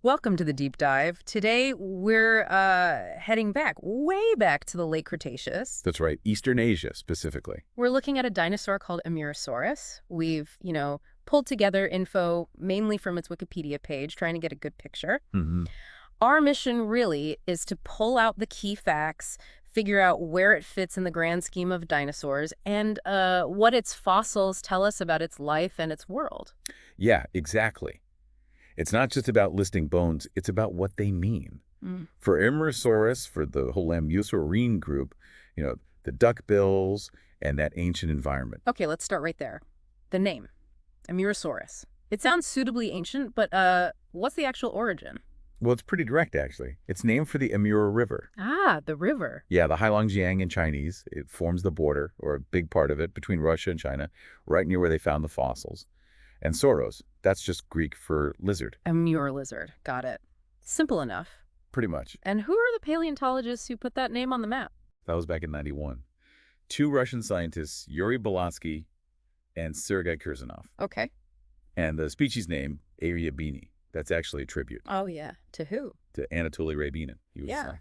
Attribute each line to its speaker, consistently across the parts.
Speaker 1: Welcome to the deep dive. Today we're heading back, way back to the Late Cretaceous.
Speaker 2: That's right, Eastern Asia specifically.
Speaker 1: We're looking at a dinosaur called Amurosaurus. We've, pulled together info mainly from its Wikipedia page, trying to get a good picture.
Speaker 2: Hmm.
Speaker 1: Our mission really is to pull out the key facts, figure out where it fits in the grand scheme of dinosaurs, and what its fossils tell us about its life and its world.
Speaker 2: Yeah, exactly. It's not just about listing bones, it's about what they mean.
Speaker 1: Mm.
Speaker 2: For Amurosaurus, for the whole Amurosaurine group, the duck bills and that ancient environment.
Speaker 1: Okay, let's start right there. The name. Amurosaurus. It sounds suitably ancient, but what's the actual origin?
Speaker 2: Well, it's pretty direct, actually. It's named for the Amur River.
Speaker 1: Ah, the river.
Speaker 2: Yeah, the Heilongjiang in Chinese. It forms the border, or a big part of it, between Russia and China, right near where they found the fossils. And Soros, that's just Greek for lizard.
Speaker 1: Amur lizard. Got it. Simple enough.
Speaker 2: Pretty much.
Speaker 1: And who are the paleontologists who put that name on the map?
Speaker 2: That was back in '91. Two Russian scientists, Yuri Belatsky and Sergei Kirzanov.
Speaker 1: Okay.
Speaker 2: And the species name, Aryabini. That's actually a tribute
Speaker 1: Oh, yeah. To who?
Speaker 2: to Anatoly Rybinin. He was
Speaker 1: Yeah.
Speaker 2: a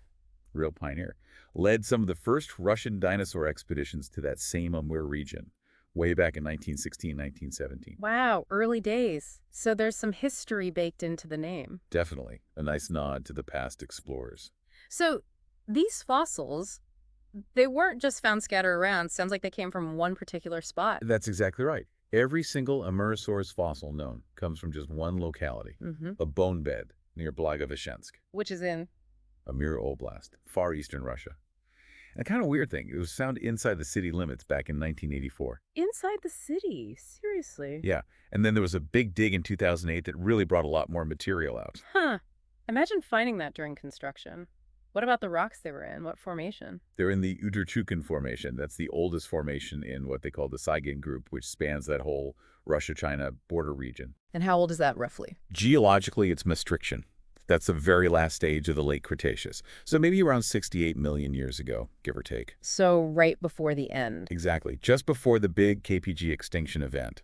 Speaker 2: real pioneer. Led some of the first Russian dinosaur expeditions to that same Amur region, way back in 1916, 1917.
Speaker 1: Wow, early days. So there's some history baked into the name.
Speaker 2: Definitely a nice nod to the past explorers.
Speaker 1: So these fossils, they weren't just found scattered around. Sounds like they came from one particular spot.
Speaker 2: That's exactly right. Every single Amurosaurus fossil known comes from just one locality,
Speaker 1: Mm-hmm.
Speaker 2: a bone bed near Blagoveshchensk,
Speaker 1: Which is in?
Speaker 2: Amur Oblast, far eastern Russia. And a kind of weird thing, it was found inside the city limits back in 1984.
Speaker 1: Inside the city. Seriously.
Speaker 2: Yeah, and then there was a big dig in 2008 that really brought a lot more material out.
Speaker 1: Huh. Imagine finding that during construction. What about the rocks they were in? What formation?
Speaker 2: They're in the Udrchukin Formation. That's the oldest formation in what they call the Saigon Group, which spans that whole Russia-China border region.
Speaker 1: And how old is that roughly?
Speaker 2: Geologically, it's Maastrichtian. That's the very last stage of the Late Cretaceous. So maybe around 68 million years ago, give or take.
Speaker 1: So right before the end.
Speaker 2: Exactly, just before the big KPG extinction event.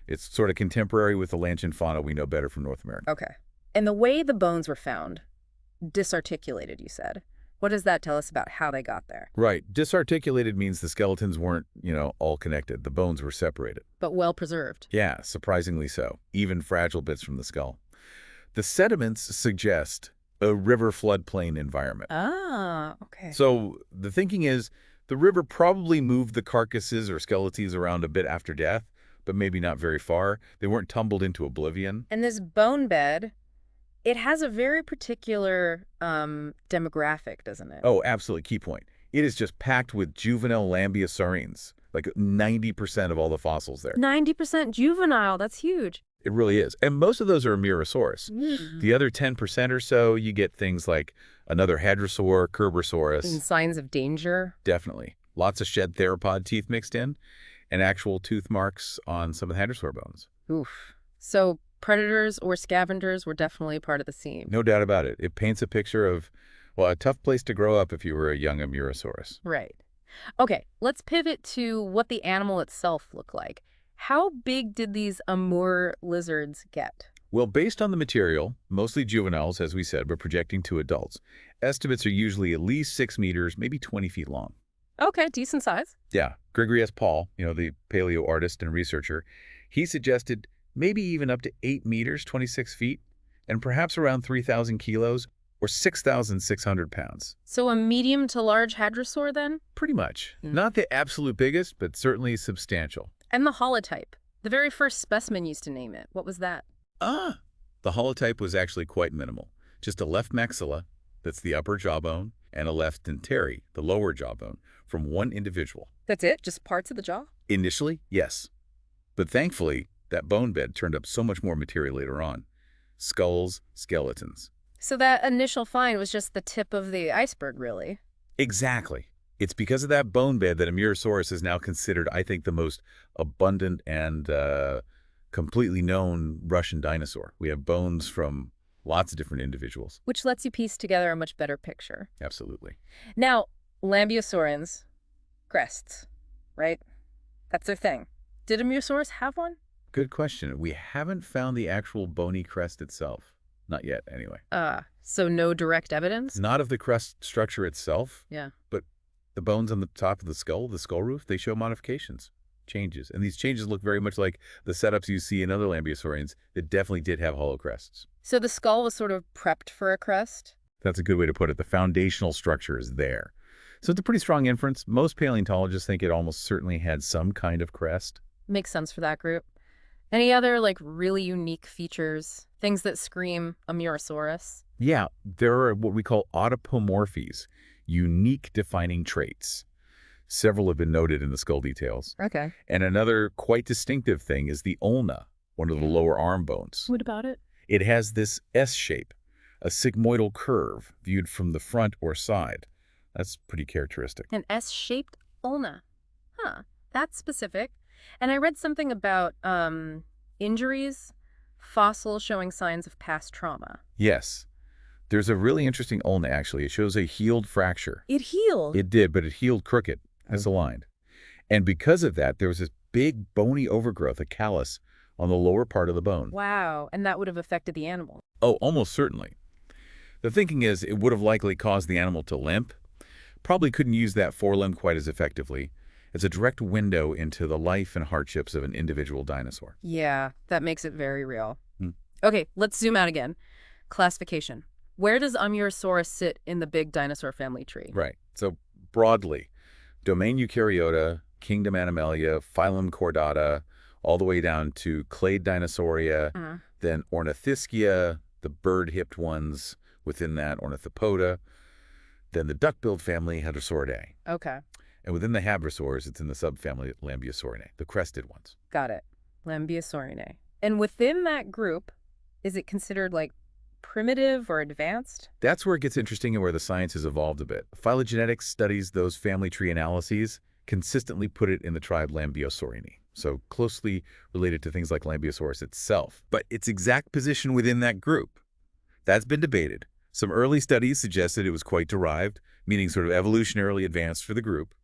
Speaker 2: It's sort of contemporary with the Lanchian fauna we know better from North America.
Speaker 1: Okay. And the way the bones were found, disarticulated, you said. What does that tell us about how they got there?
Speaker 2: Right. Disarticulated means the skeletons weren't, all connected. The bones were separated.
Speaker 1: But well preserved.
Speaker 2: Yeah, surprisingly so. Even fragile bits from the skull. The sediments suggest a river floodplain environment.
Speaker 1: Ah, okay.
Speaker 2: So the thinking is the river probably moved the carcasses or skeletons around a bit after death, but maybe not very far. They weren't tumbled into oblivion.
Speaker 1: And this bone bed, it has a very particular demographic, doesn't it?
Speaker 2: Oh, absolutely. Key point. It is just packed with juvenile lambeosaurines, like 90% of all the fossils there.
Speaker 1: 90% juvenile. That's huge.
Speaker 2: It really is. And most of those are Amurosaurus.
Speaker 1: Mm.
Speaker 2: The other 10% or so, you get things like another hadrosaurid,
Speaker 1: And
Speaker 2: Kerberosaurus.
Speaker 1: signs of danger.
Speaker 2: Definitely. Lots of shed theropod teeth mixed in, and actual tooth marks on some of the hadrosaur bones.
Speaker 1: Oof. So predators or scavengers were definitely part of the scene.
Speaker 2: No doubt about it. It paints a picture of, well, a tough place to grow up if you were a young Amurosaurus.
Speaker 1: Right. Okay, let's pivot to what the animal itself looked like. How big did these Amur lizards get?
Speaker 2: Well, based on the material, mostly juveniles, as we said, but projecting to adults, estimates are usually at least 6 meters, maybe 20 feet long.
Speaker 1: Okay, decent size.
Speaker 2: Yeah, Gregory S. Paul, the paleo artist and researcher, he suggested maybe even up to 8 meters, 26 feet, and perhaps around 3,000 kilos or 6,600 pounds.
Speaker 1: So a medium to large hadrosaur then?
Speaker 2: Pretty much.
Speaker 1: Mm.
Speaker 2: Not the absolute biggest, but certainly substantial.
Speaker 1: And the holotype. The very first specimen used to name it. What was that?
Speaker 2: The holotype was actually quite minimal. Just a left maxilla, that's the upper jawbone, and a left dentary, the lower jawbone, from one individual.
Speaker 1: That's it? Just parts of the jaw?
Speaker 2: Initially, yes. But thankfully, that bone bed turned up so much more material later on. Skulls, skeletons.
Speaker 1: So that initial find was just the tip of the iceberg, really.
Speaker 2: Exactly. It's because of that bone bed that Amurosaurus is now considered, I think, the most abundant and completely known Russian dinosaur. We have bones from lots of different individuals.
Speaker 1: Which lets you piece together a much better picture.
Speaker 2: Absolutely.
Speaker 1: Now, lambeosaurines, crests, right? That's their thing. Did Amurosaurus have one?
Speaker 2: Good question. We haven't found the actual bony crest itself. Not yet, anyway.
Speaker 1: So no direct evidence?
Speaker 2: Not of the crest structure itself,
Speaker 1: Yeah.
Speaker 2: but the bones on the top of the skull roof, they show modifications, changes. And these changes look very much like the setups you see in other Lambeosaurians that definitely did have hollow crests.
Speaker 1: So the skull was sort of prepped for a crest?
Speaker 2: That's a good way to put it. The foundational structure is there. So it's a pretty strong inference. Most paleontologists think it almost certainly had some kind of crest.
Speaker 1: Makes sense for that group. Any other, like, really unique features? Things that scream Amurosaurus?
Speaker 2: Yeah, there are what we call autapomorphies, unique defining traits. Several have been noted in the skull details.
Speaker 1: Okay.
Speaker 2: And another quite distinctive thing is the ulna, one of the lower arm bones.
Speaker 1: What about it?
Speaker 2: It has this S shape, a sigmoidal curve viewed from the front or side. That's pretty characteristic.
Speaker 1: An S-shaped ulna. Huh, that's specific. And I read something about injuries, fossils showing signs of past trauma.
Speaker 2: Yes. There's a really interesting ulna, actually. It shows a healed fracture.
Speaker 1: It healed?
Speaker 2: It did, but it healed crooked, as aligned. And because of that, there was this big bony overgrowth, a callus, on the lower part of the bone.
Speaker 1: Wow, and that would have affected the animal.
Speaker 2: Oh, almost certainly. The thinking is it would have likely caused the animal to limp. Probably couldn't use that forelimb quite as effectively. It's a direct window into the life and hardships of an individual dinosaur.
Speaker 1: Yeah, that makes it very real.
Speaker 2: Hmm.
Speaker 1: Okay, let's zoom out again. Classification. Where does Amurosaurus sit in the big dinosaur family tree?
Speaker 2: Right. So broadly, domain Eukaryota, kingdom Animalia, phylum Chordata, all the way down to clade Dinosauria, then Ornithischia, the bird-hipped ones within that, Ornithopoda, then the duck-billed family, Hadrosauridae.
Speaker 1: Okay,
Speaker 2: And within the hadrosaurs, it's in the subfamily Lambeosauridae, the crested ones.
Speaker 1: got it. Lambeosauridae. And within that group, is it considered like primitive or advanced?
Speaker 2: That's where it gets interesting and where the science has evolved a bit. Phylogenetics studies those family tree analyses consistently put it in the tribe Lambeosaurini, so closely related to things like Lambeosaurus itself. But its exact position within that group, that's been debated. Some early studies suggested it was quite derived, meaning sort of evolutionarily advanced for the group.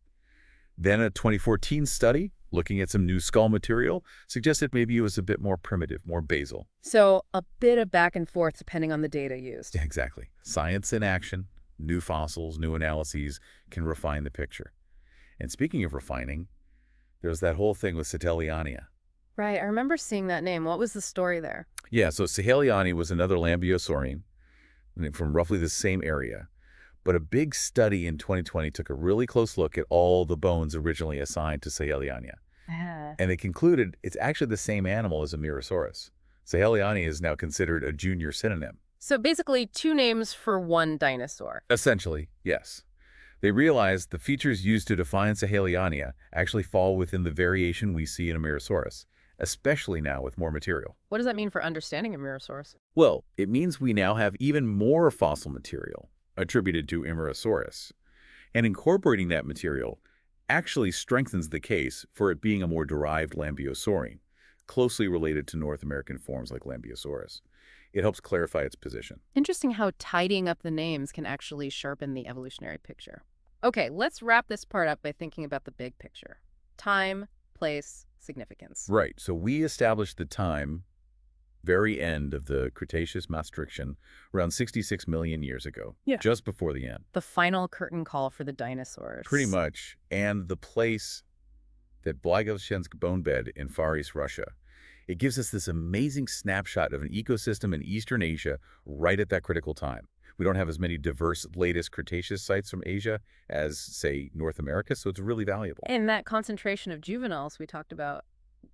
Speaker 2: Then a 2014 study, looking at some new skull material, suggested maybe it was a bit more primitive, more basal.
Speaker 1: So a bit of back and forth depending on the data used.
Speaker 2: Yeah, exactly. Science in action, new fossils, new analyses can refine the picture. And speaking of refining, there's that whole thing with Saheliania.
Speaker 1: Right, I remember seeing that name. What was the story there?
Speaker 2: Yeah, so Saheliani was another Lambeosaurian from roughly the same area. But a big study in 2020 took a really close look at all the bones originally assigned to Saheliania. And they concluded it's actually the same animal as Amurosaurus. Saheliani is now considered a junior synonym.
Speaker 1: So basically two names for one dinosaur.
Speaker 2: Essentially, yes. They realized the features used to define Saheliania actually fall within the variation we see in Amurosaurus, especially now with more material.
Speaker 1: What does that mean for understanding Amurosaurus?
Speaker 2: Well, it means we now have even more fossil material attributed to Amurosaurus. And incorporating that material actually strengthens the case for it being a more derived Lambeosaurian, closely related to North American forms like Lambeosaurus. It helps clarify its position.
Speaker 1: Interesting how tidying up the names can actually sharpen the evolutionary picture. Okay, let's wrap this part up by thinking about the big picture. Time, place, significance.
Speaker 2: Right, so we established the time, very end of the Cretaceous Maastrichtian, around 66 million years ago, just before the end.
Speaker 1: The final curtain call for the dinosaurs.
Speaker 2: Pretty much, and the place, that Blygoshensk bone bed in Far East Russia. It gives us this amazing snapshot of an ecosystem in Eastern Asia right at that critical time. We don't have as many diverse latest Cretaceous sites from Asia as, say, North America, so it's really valuable.
Speaker 1: And that concentration of juveniles we talked about,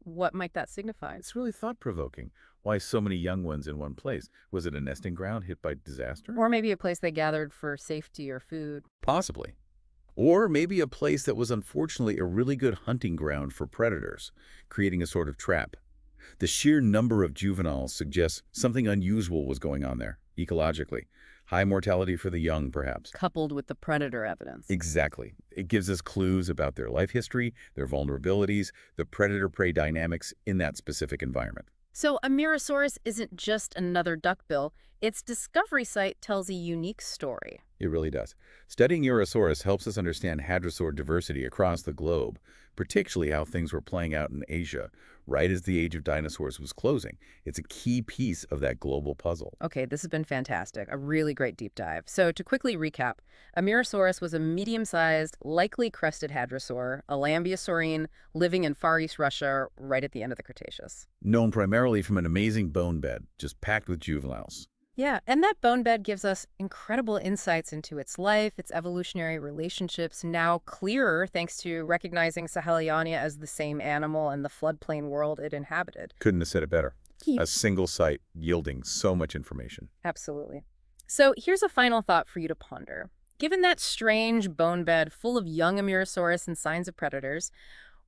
Speaker 1: what might that signify?
Speaker 2: It's really thought-provoking. Why so many young ones in one place? Was it a nesting ground hit by disaster?
Speaker 1: Or maybe a place they gathered for safety or food.
Speaker 2: Possibly. Or maybe a place that was unfortunately a really good hunting ground for predators, creating a sort of trap. The sheer number of juveniles suggests something unusual was going on there, ecologically. High mortality for the young, perhaps.
Speaker 1: Coupled with the predator evidence.
Speaker 2: Exactly. It gives us clues about their life history, their vulnerabilities, the predator-prey dynamics in that specific environment.
Speaker 1: So Amurosaurus isn't just another duckbill. Its discovery site tells a unique story.
Speaker 2: It really does. Studying Urosaurus helps us understand hadrosaur diversity across the globe, particularly how things were playing out in Asia, right as the age of dinosaurs was closing. It's a key piece of that global puzzle.
Speaker 1: Okay, this has been fantastic. A really great deep dive. So to quickly recap, Amurosaurus was a medium-sized, likely crested hadrosaur, a lambeosaurine living in Far East Russia right at the end of the Cretaceous.
Speaker 2: Known primarily from an amazing bone bed, just packed with juveniles.
Speaker 1: Yeah, and that bone bed gives us incredible insights into its life, its evolutionary relationships, now clearer thanks to recognizing Saheliania as the same animal and the floodplain world it inhabited.
Speaker 2: Couldn't have said it better.
Speaker 1: Keep.
Speaker 2: A single site yielding so much information.
Speaker 1: Absolutely. So here's a final thought for you to ponder. Given that strange bone bed full of young Amurosaurus and signs of predators,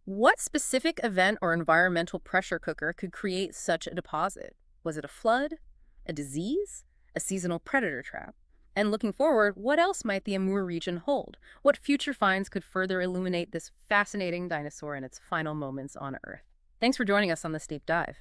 Speaker 1: what specific event or environmental pressure cooker could create such a deposit? Was it a flood? A disease? A seasonal predator trap? And looking forward, what else might the Amur region hold? What future finds could further illuminate this fascinating dinosaur in its final moments on Earth? Thanks for joining us on this deep dive.